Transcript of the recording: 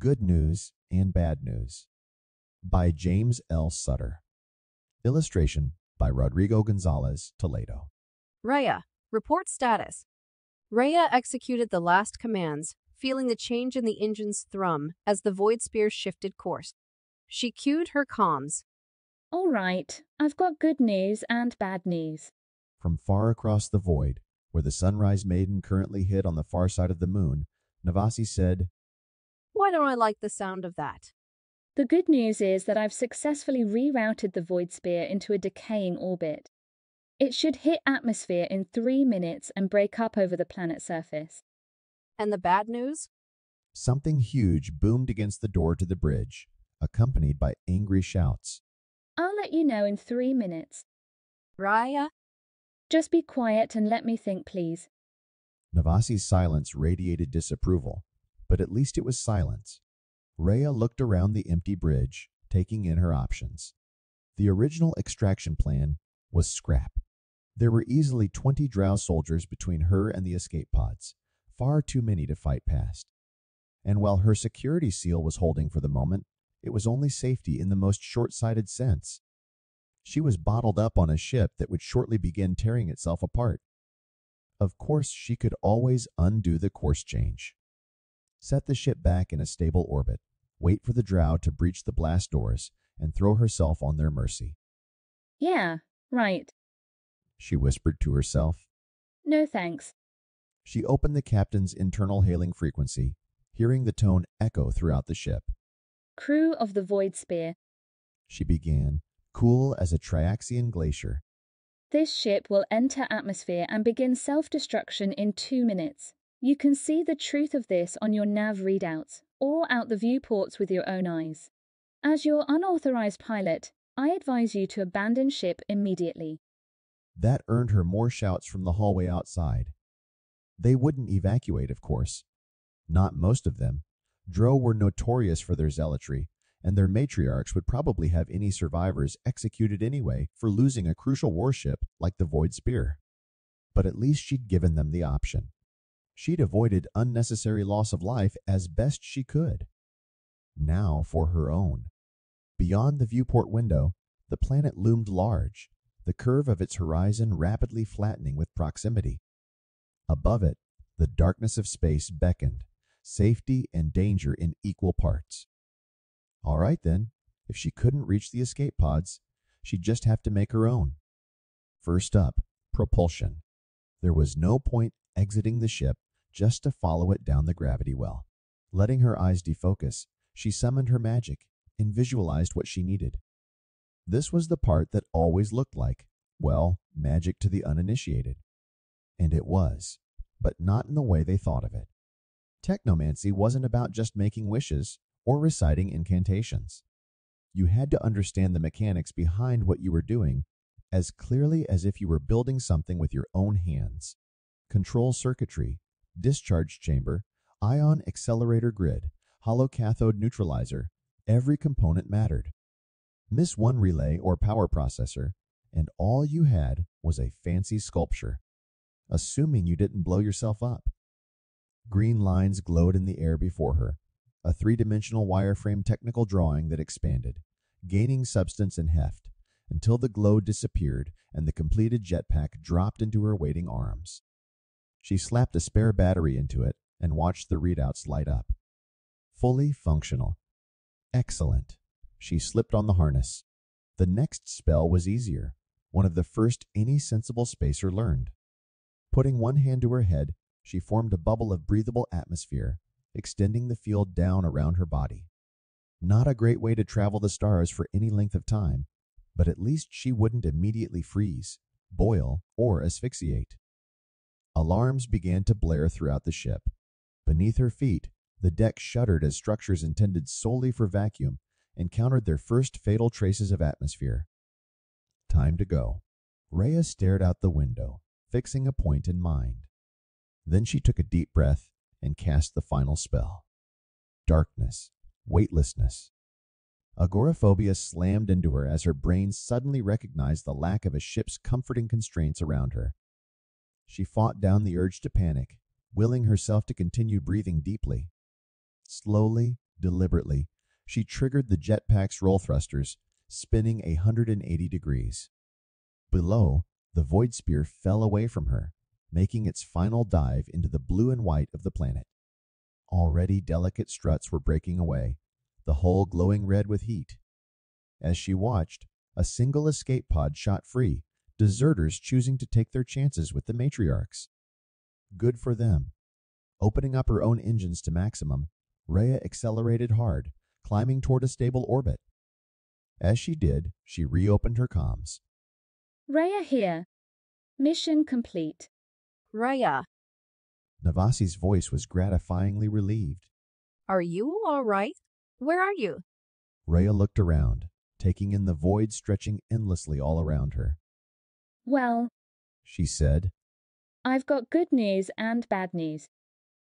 Good News and Bad News by James L. Sutter. Illustration by Rodrigo Gonzalez, Toledo. Rhea, report status. Rhea executed the last commands, feeling the change in the engine's thrum as the Void Spear shifted course. She cued her comms. All right, I've got good news and bad news. From far across the void, where the Sunrise Maiden currently hid on the far side of the moon, Navasi said, Why don't I like the sound of that? The good news is that I've successfully rerouted the Void Spear into a decaying orbit. It should hit atmosphere in 3 minutes and break up over the planet's surface. And the bad news? Something huge boomed against the door to the bridge, accompanied by angry shouts. I'll let you know in 3 minutes. Rhea? Just be quiet and let me think, please. Navasi's silence radiated disapproval, but at least it was silence. Rhea looked around the empty bridge, taking in her options. The original extraction plan was scrap. There were easily 20 Drow soldiers between her and the escape pods, far too many to fight past. And while her security seal was holding for the moment, it was only safety in the most short-sighted sense. She was bottled up on a ship that would shortly begin tearing itself apart. Of course, she could always undo the course change. Set the ship back in a stable orbit, wait for the Drow to breach the blast doors, and throw herself on their mercy. Yeah, right. She whispered to herself. No thanks. She opened the captain's internal hailing frequency, hearing the tone echo throughout the ship. Crew of the Void Spear. She began, cool as a Triaxian glacier. This ship will enter atmosphere and begin self-destruction in 2 minutes. You can see the truth of this on your nav readouts, or out the viewports with your own eyes. As your unauthorized pilot, I advise you to abandon ship immediately. That earned her more shouts from the hallway outside. They wouldn't evacuate, of course. Not most of them. Drow were notorious for their zealotry, and their matriarchs would probably have any survivors executed anyway for losing a crucial warship like the Void Spear. But at least she'd given them the option. She'd avoided unnecessary loss of life as best she could. Now for her own. Beyond the viewport window, the planet loomed large, the curve of its horizon rapidly flattening with proximity. Above it, the darkness of space beckoned, safety and danger in equal parts. All right then, if she couldn't reach the escape pods, she'd just have to make her own. First up, propulsion. There was no point exiting the ship just to follow it down the gravity well. Letting her eyes defocus, she summoned her magic and visualized what she needed. This was the part that always looked like, well, magic to the uninitiated. And it was, but not in the way they thought of it. Technomancy wasn't about just making wishes or reciting incantations. You had to understand the mechanics behind what you were doing as clearly as if you were building something with your own hands. Control circuitry, discharge chamber, ion accelerator grid, hollow cathode neutralizer, every component mattered. Miss one relay or power processor, and all you had was a fancy sculpture, assuming you didn't blow yourself up. Green lines glowed in the air before her, a 3-dimensional wireframe technical drawing that expanded, gaining substance and heft, until the glow disappeared and the completed jetpack dropped into her waiting arms. She slapped a spare battery into it and watched the readouts light up. Fully functional. Excellent. She slipped on the harness. The next spell was easier, one of the first any sensible spacer learned. Putting one hand to her head, she formed a bubble of breathable atmosphere, extending the field down around her body. Not a great way to travel the stars for any length of time, but at least she wouldn't immediately freeze, boil, or asphyxiate. Alarms began to blare throughout the ship. Beneath her feet, the deck shuddered as structures intended solely for vacuum encountered their first fatal traces of atmosphere. Time to go. Rhea stared out the window, fixing a point in mind. Then she took a deep breath and cast the final spell. Darkness, weightlessness. Agoraphobia slammed into her as her brain suddenly recognized the lack of a ship's comforting constraints around her. She fought down the urge to panic, willing herself to continue breathing deeply. Slowly, Deliberately, she triggered the jetpack's roll thrusters, spinning 180 degrees. Below, the void spear fell away from her, making its final dive into the blue and white of the planet. Already delicate struts were breaking away, the hull glowing red with heat. As she watched, a single escape pod shot free, deserters choosing to take their chances with the matriarchs. Good for them. Opening up her own engines to maximum, Rhea accelerated hard, climbing toward a stable orbit. As she did, she reopened her comms. Rhea here. Mission complete. Rhea, Navasi's voice was gratifyingly relieved. are you all right? Where are you? Rhea looked around, taking in the void stretching endlessly all around her. Well, She said, I've got good news and bad news.